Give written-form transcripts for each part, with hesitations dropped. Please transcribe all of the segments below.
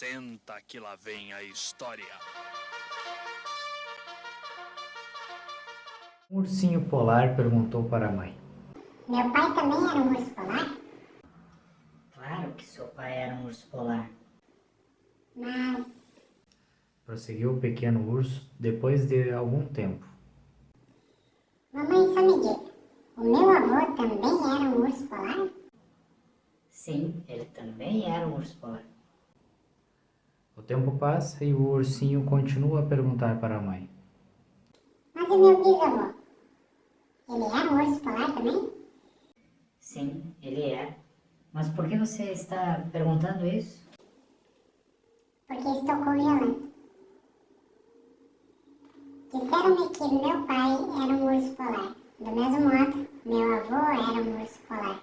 Senta que lá vem a história. Um ursinho polar perguntou para a mãe. Meu pai também era um urso polar? Claro que seu pai era um urso polar. Mas Prosseguiu o pequeno urso depois de algum tempo. mamãe, só me diga, o meu avô também era um urso polar? Sim, ele também era um urso polar. O tempo passa e o ursinho continua a perguntar para a mãe. Mas e meu bisavô? Ele era um urso polar também? Sim, ele é. Mas por que você está perguntando isso? Porque estou congelando. Disseram-me que meu pai era um urso polar. Do mesmo modo, meu avô era um urso polar.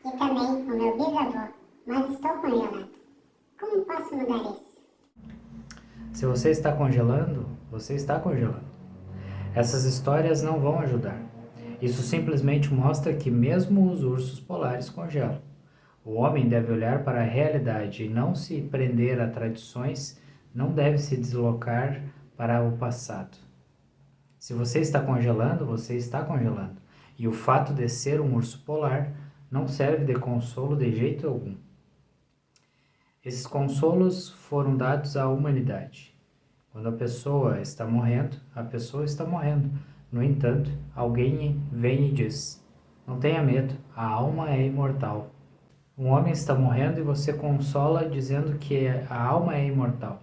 E também o meu bisavô. Mas estou congelando. Como posso mudar isso? Se você está congelando, você está congelando. Essas histórias não vão ajudar. Isso simplesmente mostra que mesmo os ursos polares congelam. O homem deve olhar para a realidade e não se prender a tradições, não deve se deslocar para o passado. Se você está congelando, você está congelando. E o fato de ser um urso polar não serve de consolo de jeito algum. Esses consolos foram dados à humanidade. Quando a pessoa está morrendo, a pessoa está morrendo. No entanto, alguém vem e diz: não tenha medo, a alma é imortal. Um homem está morrendo e você consola dizendo que a alma é imortal.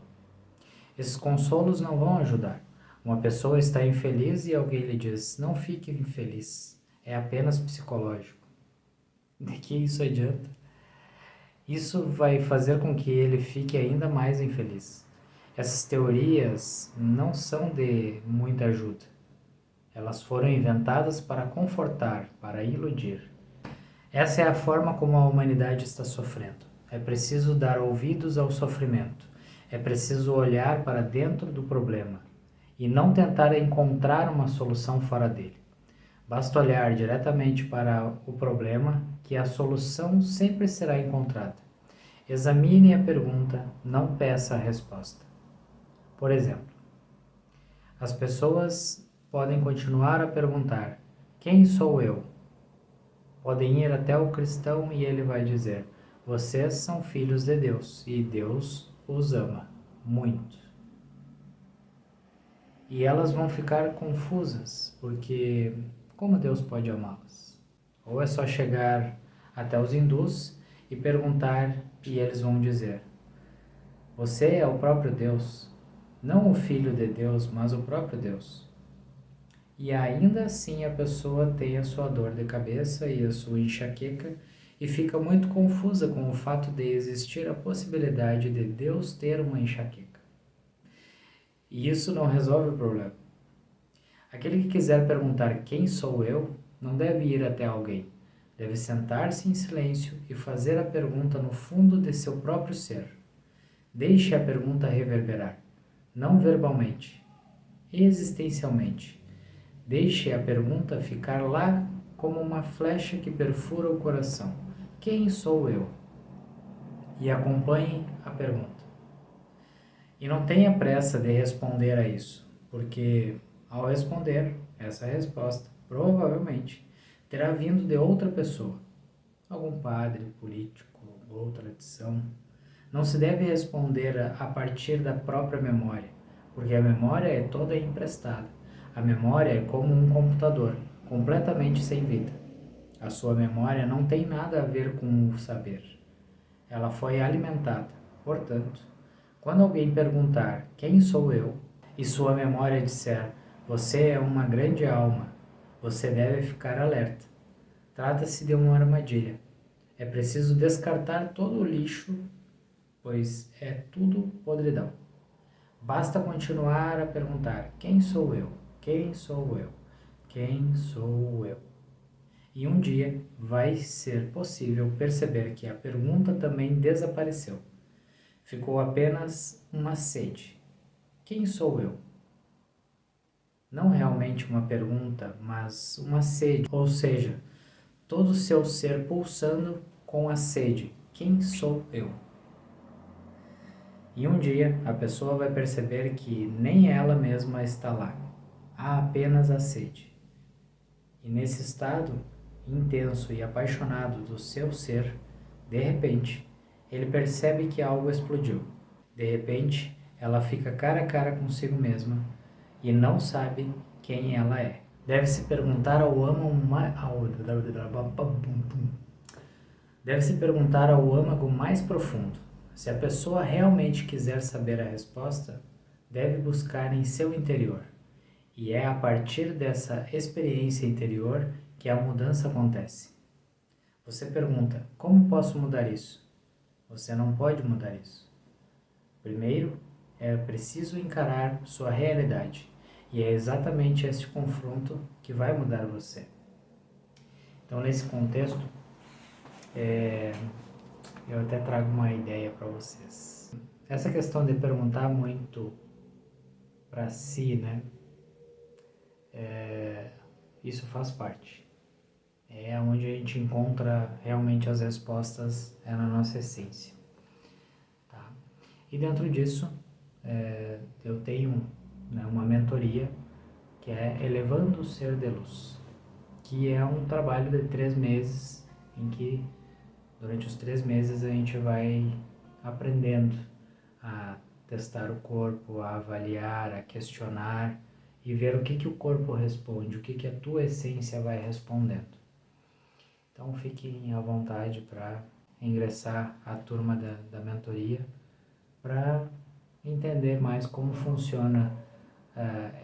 Esses consolos não vão ajudar. Uma pessoa está infeliz e alguém lhe diz: não fique infeliz, é apenas psicológico. De que isso adianta? Isso vai fazer com que ele fique ainda mais infeliz. Essas teorias não são de muita ajuda. Elas foram inventadas para confortar, para iludir. Essa é a forma como a humanidade está sofrendo. É preciso dar ouvidos ao sofrimento. É preciso olhar para dentro do problema e não tentar encontrar uma solução fora dele. Basta olhar diretamente para o problema que a solução sempre será encontrada. Examine a pergunta, não peça a resposta. Por exemplo, as pessoas podem continuar a perguntar: quem sou eu? Podem ir até o cristão e ele vai dizer: vocês são filhos de Deus e Deus os ama muito. E elas vão ficar confusas, porque como Deus pode amá-las? Ou é só chegar até os hindus e perguntar e eles vão dizer: você é o próprio Deus, não o Filho de Deus, mas o próprio Deus. E ainda assim a pessoa tem a sua dor de cabeça e a sua enxaqueca e fica muito confusa com o fato de existir a possibilidade de Deus ter uma enxaqueca. E isso não resolve o problema. Aquele que quiser perguntar quem sou eu, não deve ir até alguém. Deve sentar-se em silêncio e fazer a pergunta no fundo de seu próprio ser. Deixe a pergunta reverberar, não verbalmente, existencialmente. Deixe a pergunta ficar lá como uma flecha que perfura o coração. Quem sou eu? E acompanhe a pergunta. E não tenha pressa de responder a isso, porque ao responder essa resposta, provavelmente terá vindo de outra pessoa, algum padre, político ou tradição. Não se deve responder a partir da própria memória, porque a memória é toda emprestada. A memória é como um computador, completamente sem vida. A sua memória não tem nada a ver com o saber. Ela foi alimentada. Portanto, quando alguém perguntar quem sou eu, e sua memória disser você é uma grande alma, você deve ficar alerta. Trata-se de uma armadilha. É preciso descartar todo o lixo, pois é tudo podridão. Basta continuar a perguntar: quem sou eu? Quem sou eu? Quem sou eu? E um dia vai ser possível perceber que a pergunta também desapareceu. Ficou apenas uma sede. Quem sou eu? Não realmente uma pergunta, mas uma sede, ou seja, todo o seu ser pulsando com a sede. Quem sou eu? E um dia a pessoa vai perceber que nem ela mesma está lá, há apenas a sede. E nesse estado intenso e apaixonado do seu ser, de repente, ele percebe que algo explodiu. De repente, ela fica cara a cara consigo mesma e não sabe quem ela é. Deve-se perguntar ao âmago mais profundo. Se a pessoa realmente quiser saber a resposta, deve buscar em seu interior. E é a partir dessa experiência interior que a mudança acontece. Você pergunta, como posso mudar isso? Você não pode mudar isso. Primeiro, é preciso encarar sua realidade. E é exatamente esse confronto que vai mudar você. Então, nesse contexto, eu até trago uma ideia para vocês. Essa questão de perguntar muito para si, né? Isso faz parte. É onde a gente encontra realmente as respostas, é na nossa essência. Tá? E dentro disso, eu tenho, né, uma mentoria que é Elevando o Ser de Luz, que é um trabalho de 3 meses, em que durante os 3 meses a gente vai aprendendo a testar o corpo, a avaliar, a questionar e ver o que o corpo responde, o que a tua essência vai respondendo. Então fiquem à vontade para ingressar à turma da mentoria para entender mais como funciona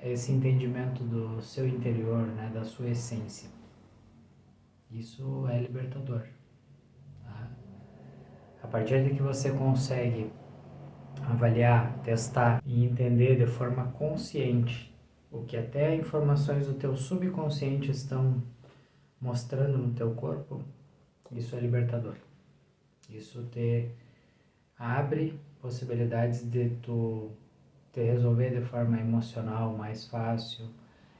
esse entendimento do seu interior, né, da sua essência. Isso é libertador. Tá? A partir de que você consegue avaliar, testar e entender de forma consciente o que até informações do teu subconsciente estão mostrando no teu corpo, isso é libertador. Isso te abre possibilidades de tu te resolver de forma emocional mais fácil,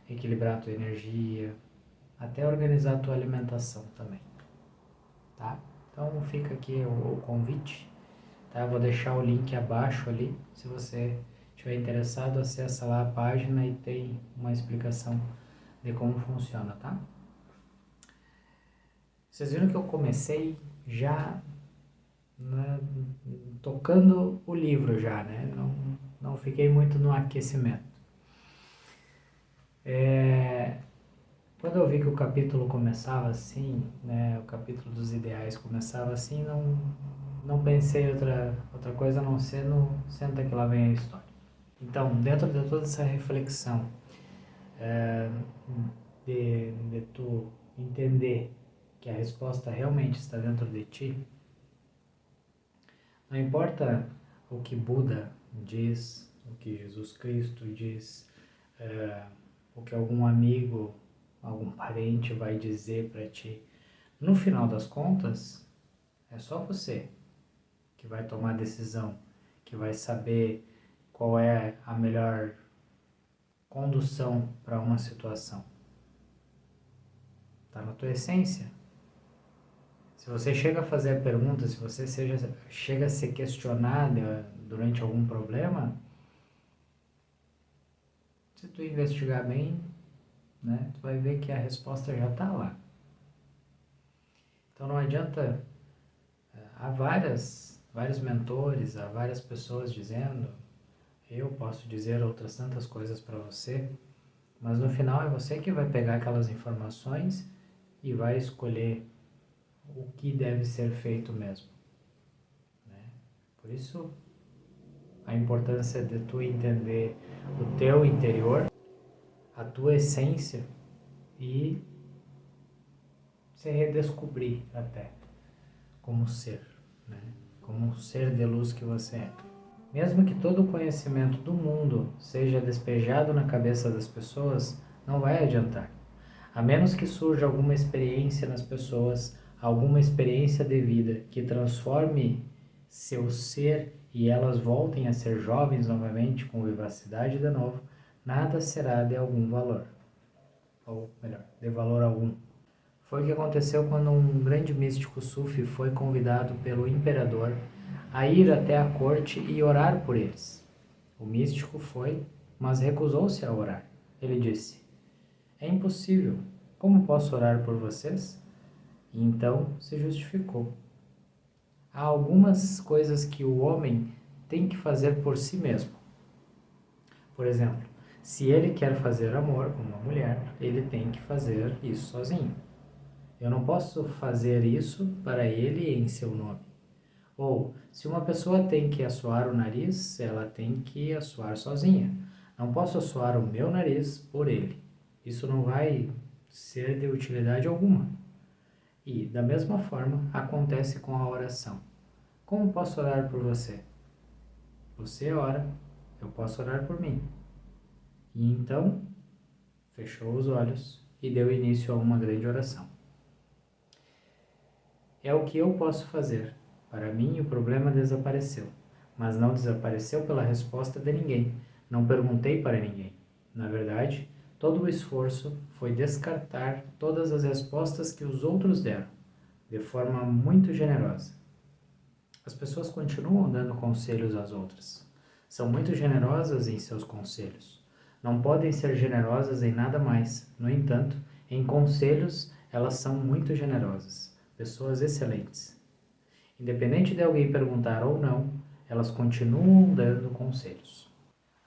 equilibrar a tua energia, até organizar a tua alimentação também, tá? Então fica aqui o convite, tá? Eu vou deixar o link abaixo ali, se você estiver interessado, acessa lá a página e tem uma explicação de como funciona, tá? Vocês viram que eu comecei já, né, tocando o livro já, né? Não fiquei muito no aquecimento. Quando eu vi que o capítulo começava assim, né, o capítulo dos ideais começava assim, não pensei outra coisa a não ser no senta que lá vem a história. Então, dentro de toda essa reflexão, de tu entender que a resposta realmente está dentro de ti, não importa o que Buda diz, o que Jesus Cristo diz, o que algum amigo, algum parente vai dizer para ti. No final das contas, é só você que vai tomar a decisão, que vai saber qual é a melhor condução para uma situação. Está na tua essência. Se você chega a fazer a pergunta, se você chega a se questionar durante algum problema, se tu investigar bem, né, tu vai ver que a resposta já está lá. Então não adianta, há vários mentores, há várias pessoas dizendo, eu posso dizer outras tantas coisas para você, mas no final é você que vai pegar aquelas informações e vai escolher o que deve ser feito mesmo. Né? Por isso, a importância de tu entender o teu interior, a tua essência e se redescobrir até como ser, né? Como um ser de luz que você é. Mesmo que todo o conhecimento do mundo seja despejado na cabeça das pessoas, não vai adiantar. A menos que surja alguma experiência nas pessoas, alguma experiência de vida que transforme seu ser e elas voltem a ser jovens novamente, com vivacidade de novo, nada será de algum valor. Ou melhor, de valor algum. Foi o que aconteceu quando um grande místico sufi foi convidado pelo imperador a ir até a corte e orar por eles. O místico foi, mas recusou-se a orar. Ele disse: é impossível. Como posso orar por vocês? E então se justificou. Há algumas coisas que o homem tem que fazer por si mesmo. Por exemplo, se ele quer fazer amor com uma mulher, ele tem que fazer isso sozinho. Eu não posso fazer isso para ele em seu nome. Ou, se uma pessoa tem que assoar o nariz, ela tem que assoar sozinha. Não posso assoar o meu nariz por ele. Isso não vai ser de utilidade alguma. E, da mesma forma, acontece com a oração. Como posso orar por você? Você ora, eu posso orar por mim. E então, fechou os olhos e deu início a uma grande oração. É o que eu posso fazer. Para mim, o problema desapareceu. Mas não desapareceu pela resposta de ninguém. Não perguntei para ninguém. Na verdade, todo o esforço foi descartar todas as respostas que os outros deram, de forma muito generosa. As pessoas continuam dando conselhos às outras. São muito generosas em seus conselhos. Não podem ser generosas em nada mais. No entanto, em conselhos, elas são muito generosas. Pessoas excelentes. Independente de alguém perguntar ou não, elas continuam dando conselhos.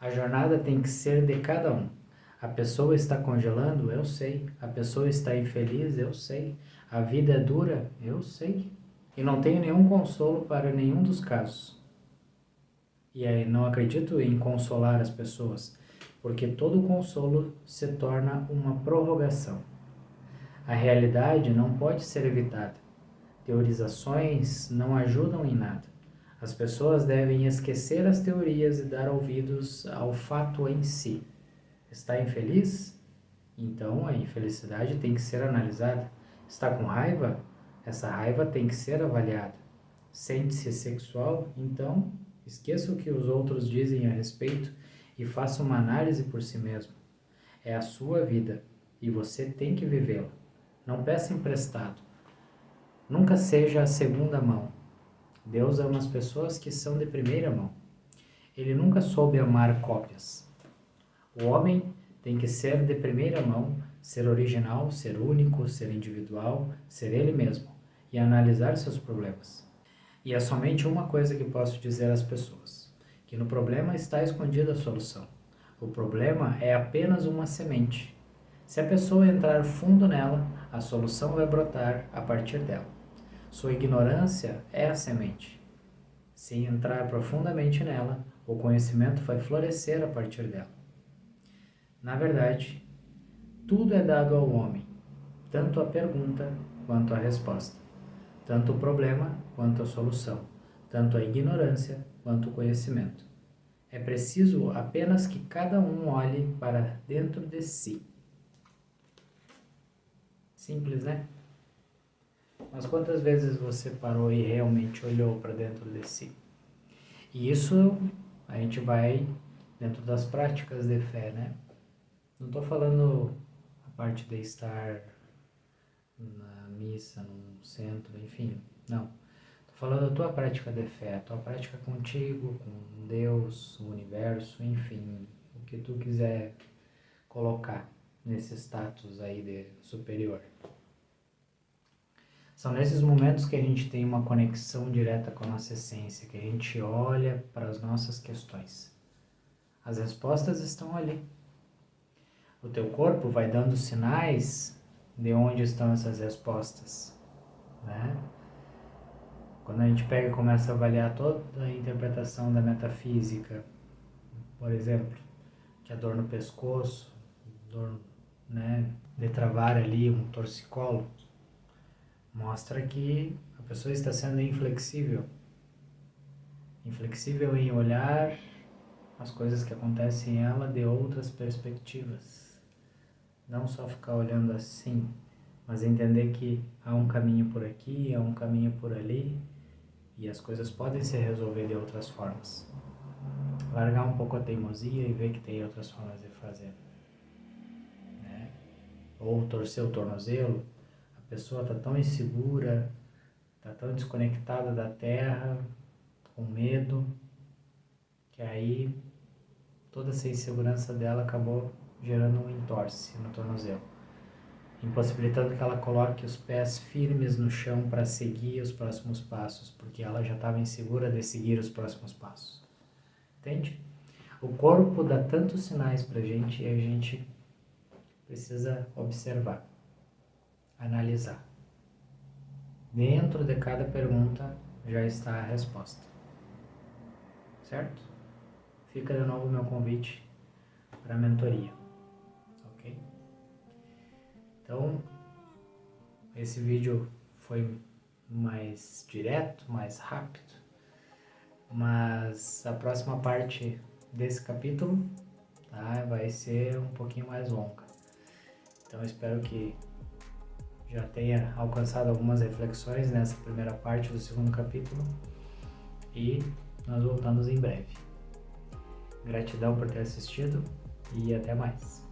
A jornada tem que ser de cada um. A pessoa está congelando? Eu sei. A pessoa está infeliz? Eu sei. A vida é dura? Eu sei. E não tenho nenhum consolo para nenhum dos casos. E aí não acredito em consolar as pessoas, porque todo consolo se torna uma prorrogação. A realidade não pode ser evitada. Teorizações não ajudam em nada. As pessoas devem esquecer as teorias e dar ouvidos ao fato em si. Está infeliz? Então a infelicidade tem que ser analisada. Está com raiva? Essa raiva tem que ser avaliada. Sente-se sexual? Então esqueça o que os outros dizem a respeito e faça uma análise por si mesmo. É a sua vida e você tem que vivê-la. Não peça emprestado. Nunca seja a segunda mão. Deus ama as pessoas que são de primeira mão. Ele nunca soube amar cópias. O homem tem que ser de primeira mão, ser original, ser único, ser individual, ser ele mesmo e analisar seus problemas. E é somente uma coisa que posso dizer às pessoas, que no problema está escondida a solução. O problema é apenas uma semente. Se a pessoa entrar fundo nela, a solução vai brotar a partir dela. Sua ignorância é a semente. Se entrar profundamente nela, o conhecimento vai florescer a partir dela. Na verdade, tudo é dado ao homem, tanto a pergunta quanto a resposta, tanto o problema quanto a solução, tanto a ignorância quanto o conhecimento. É preciso apenas que cada um olhe para dentro de si. Simples, né? Mas quantas vezes você parou e realmente olhou para dentro de si? E isso a gente vai dentro das práticas de fé, né? Não estou falando a parte de estar na missa, num centro, enfim, não. Estou falando da tua prática de fé, a tua prática contigo, com Deus, o universo, enfim, o que tu quiser colocar nesse status aí de superior. São nesses momentos que a gente tem uma conexão direta com a nossa essência, que a gente olha para as nossas questões. As respostas estão ali. O teu corpo vai dando sinais de onde estão essas respostas, né? Quando a gente pega e começa a avaliar toda a interpretação da metafísica, por exemplo, que a dor no pescoço, dor, né, de travar ali um torcicolo, mostra que a pessoa está sendo inflexível. Inflexível em olhar as coisas que acontecem em ela de outras perspectivas. Não só ficar olhando assim, mas entender que há um caminho por aqui, há um caminho por ali, e as coisas podem se resolver de outras formas. Largar um pouco a teimosia e ver que tem outras formas de fazer. Né? Ou torcer o tornozelo, a pessoa está tão insegura, está tão desconectada da terra, com medo, que aí toda essa insegurança dela acabou gerando um entorse no tornozelo, impossibilitando que ela coloque os pés firmes no chão para seguir os próximos passos, porque ela já estava insegura de seguir os próximos passos. Entende? O corpo dá tantos sinais para a gente e a gente precisa observar, analisar. Dentro de cada pergunta já está a resposta. Certo? Fica de novo o meu convite para a mentoria. Ok? Então, esse vídeo foi mais direto, mais rápido, mas a próxima parte desse capítulo, tá, vai ser um pouquinho mais longa. Então, espero que já tenha alcançado algumas reflexões nessa primeira parte do segundo capítulo e nós voltamos em breve. Gratidão por ter assistido e até mais.